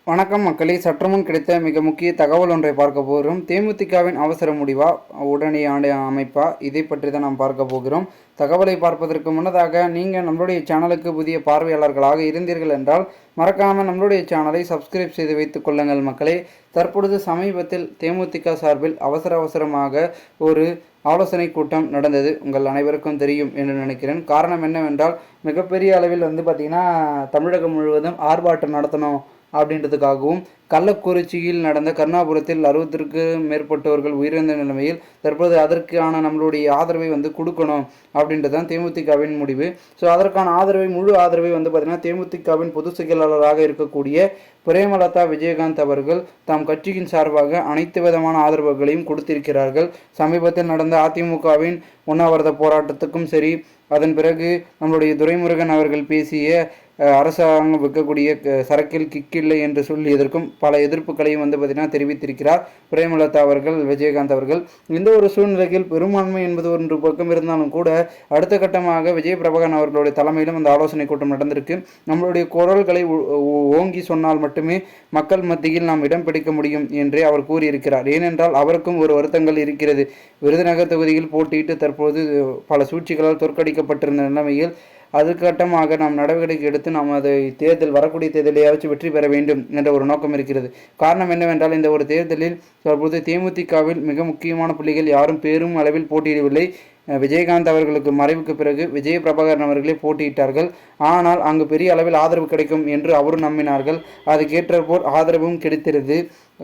வணக்கம் மக்களே, சற்றுமுன் கிடைத்த மிக முக்கிய தகவல் ஒன்றை பார்க்க போகிறோம். தேமுதிகவின் அவசர முடிவா, உடனடியான அமைப்பா, இதை பற்றி தான் நாம் பார்க்க போகிறோம். தகவலை பார்ப்பதற்கு முன்னதாக நீங்கள் நம்மளுடைய சேனலுக்கு புதிய பார்வையாளர்களாக இருந்தீர்கள் என்றால் மறக்காமல் நம்மளுடைய சேனலை சப்ஸ்கிரைப் செய்து வைத்துக் கொள்ளுங்கள் மக்களே. தற்பொழுது சமீபத்தில் தேமுதிக சார்பில் அவசரமாக ஒரு ஆலோசனை கூட்டம் நடந்தது. உங்கள் அனைவருக்கும் தெரியும் என்று நினைக்கிறேன். காரணம் என்னவென்றால், மிகப்பெரிய அளவில் பார்த்திங்கன்னா தமிழகம் முழுவதும் ஆர்ப்பாட்டம் நடத்தணும் அப்படின்றதுக்காகவும், கள்ளக்குறிச்சியில் நடந்த கருணாபுரத்தில் 60க்கும் மேற்பட்டவர்கள் உயிரிழந்த நிலைமையில் தற்போது அதற்கான நம்மளுடைய ஆதரவை கொடுக்கணும் அப்படின்றது தான் தேமுதிகவின் முடிவு. ஸோ அதற்கான ஆதரவை, முழு ஆதரவை பார்த்திங்கன்னா தேமுதிகவின் பொதுச் செயலாளராக இருக்கக்கூடிய பிரேமலதா விஜயகாந்த் அவர்கள் தாம் கட்சியின் சார்பாக அனைத்து விதமான ஆதரவுகளையும் கொடுத்திருக்கிறார்கள். சமீபத்தில் நடந்த அதிமுகவின் உண்ணாவிரத போராட்டத்துக்கும் சரி, அதன் பிறகு நம்மளுடைய துரைமுருகன் அவர்கள் பேசிய அரசாங்கம் விற்கக்கூடிய சரக்கில் கிக்கில்லை என்று சொல்லியதற்கும் பல எதிர்ப்புகளையும் பார்த்திங்கன்னா தெரிவித்திருக்கிறார் பிரேமலதா அவர்கள், விஜயகாந்த் அவர்கள். இந்த ஒரு சூழ்நிலையில் பெரும்பான்மை என்பது ஒன்று பக்கம் இருந்தாலும் கூட, அடுத்த கட்டமாக விஜய பிரபாகரன் அவர்களுடைய தலைமையிலும் அந்த ஆலோசனை கூட்டம் நடந்திருக்கு. நம்மளுடைய குரல்களை ஓங்கி சொன்னால் மட்டுமே மக்கள் மத்தியில் நாம் இடம் பிடிக்க முடியும் என்றே அவர் கூறியிருக்கிறார். ஏனென்றால் அவருக்கும் ஒரு வருத்தங்கள் இருக்கிறது. விருதுநகர் தொகுதியில் போட்டியிட்டு தற்போது பல சூழ்ச்சிகளால் தோற்கடிக்கப்பட்டிருந்த நிலைமையில் அதுக்கட்டமாக நாம் நடவடிக்கை எடுத்து நாம் அதை வரக்கூடிய தேர்தலையாச்சும் வெற்றி பெற வேண்டும் என்ற ஒரு நோக்கம் இருக்கிறது. காரணம் என்னவென்றால், இந்த ஒரு தேர்தலில் தற்போது தேமுதிகவில் மிக முக்கியமான புள்ளிகள் யாரும் பெரும் அளவில் போட்டியிடவில்லை. விஜயகாந்த் அவர்களுக்கு மறைவுக்கு பிறகு விஜய பிரபாகரன் அவர்களே போட்டியிட்டார்கள். ஆனால் அங்கு பெரிய அளவில் ஆதரவு கிடைக்கும் என்று அவரும் நம்பினார்கள். அதுக்கேற்ற போல் ஆதரவும் கிடைத்திருது.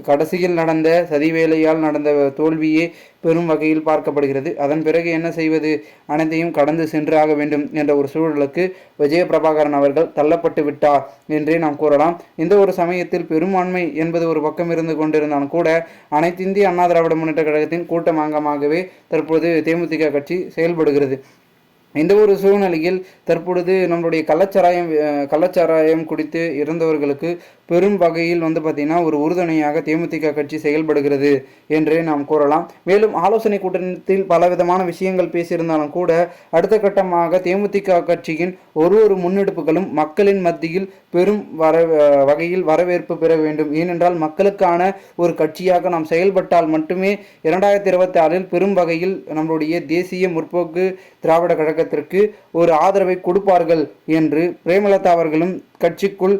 கடைசியில் நடந்த சதிவேலையால் நடந்த தோல்வியே பெரும் வகையில் பார்க்கப்படுகிறது. அதன் பிறகு என்ன செய்வது, அனைத்தையும் கடந்து சென்று ஆக வேண்டும் என்ற ஒரு சூழலுக்கு விஜய பிரபாகரன் அவர்கள் தள்ளப்பட்டு விட்டார் என்றே நாம் கூறலாம். இந்த ஒரு சமயத்தில் பெரும்பான்மை என்பது ஒரு பக்கம் இருந்து கொண்டிருந்தாலும் கூட, அனைத்து இந்திய அண்ணா திராவிட முன்னேற்ற கழகத்தின் கூட்டமாகவே தற்போது தேமுதிக கட்சி செயல்படுகிறது. இந்த ஒரு சூழ்நிலையில் தற்பொழுது நம்மளுடைய கள்ளச்சாராயம் குடித்து இறந்தவர்களுக்கு பெரும் வகையில் பார்த்திங்கன்னா ஒரு உறுதுணையாக தேமுதிக கட்சி செயல்படுகிறது என்றே நாம் கூறலாம். மேலும் ஆலோசனை கூட்டத்தில் பலவிதமான விஷயங்கள் பேசியிருந்தாலும் கூட, அடுத்த கட்டமாக தேமுதிக கட்சியின் ஒரு முன்னெடுப்புகளும் மக்களின் மத்தியில் பெரும் வகையில் வரவேற்பு பெற வேண்டும். ஏனென்றால் மக்களுக்கான ஒரு கட்சியாக நாம் செயல்பட்டால் மட்டுமே 2026 பெரும் வகையில் நம்மளுடைய தேசிய முற்போக்கு திராவிட கழகத்திற்கு ஒரு ஆதரவை கொடுப்பார்கள் என்று பிரேமலதா அவர்களும் கட்சிக்குள்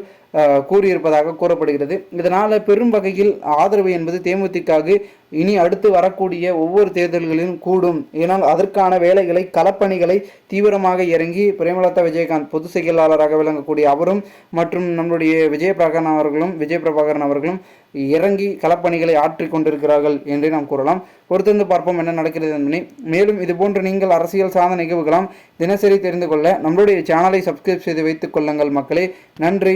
கூறியிருப்பதாக கூறப்படுகிறது. இதனால் பெரும் வகையில் ஆதரவு என்பது தேமுதிக இனி அடுத்து வரக்கூடிய ஒவ்வொரு தேர்தல்களிலும் கூடும். ஏனால் அதற்கான வேலைகளை, களப்பணிகளை தீவிரமாக இறங்கி பிரேமலதா விஜயகாந்த் பொதுச் செயலாளராக விளங்கக்கூடிய அவரும் மற்றும் நம்முடைய விஜய பிரபாகரன் அவர்களும் இறங்கி களப்பணிகளை ஆற்றிக் கொண்டிருக்கிறார்கள் என்றே நாம் கூறலாம். பொறுத்திருந்து பார்ப்போம் என்ன நடக்கிறது என்பதை. மேலும் இதுபோன்று நீங்கள் அரசியல் சார்ந்த நிகழ்வுகளாம் தினசரி தெரிந்து கொள்ள நம்மளுடைய சேனலை சப்ஸ்கிரைப் செய்து வைத்துக் கொள்ளுங்கள் மக்களே. நன்றி.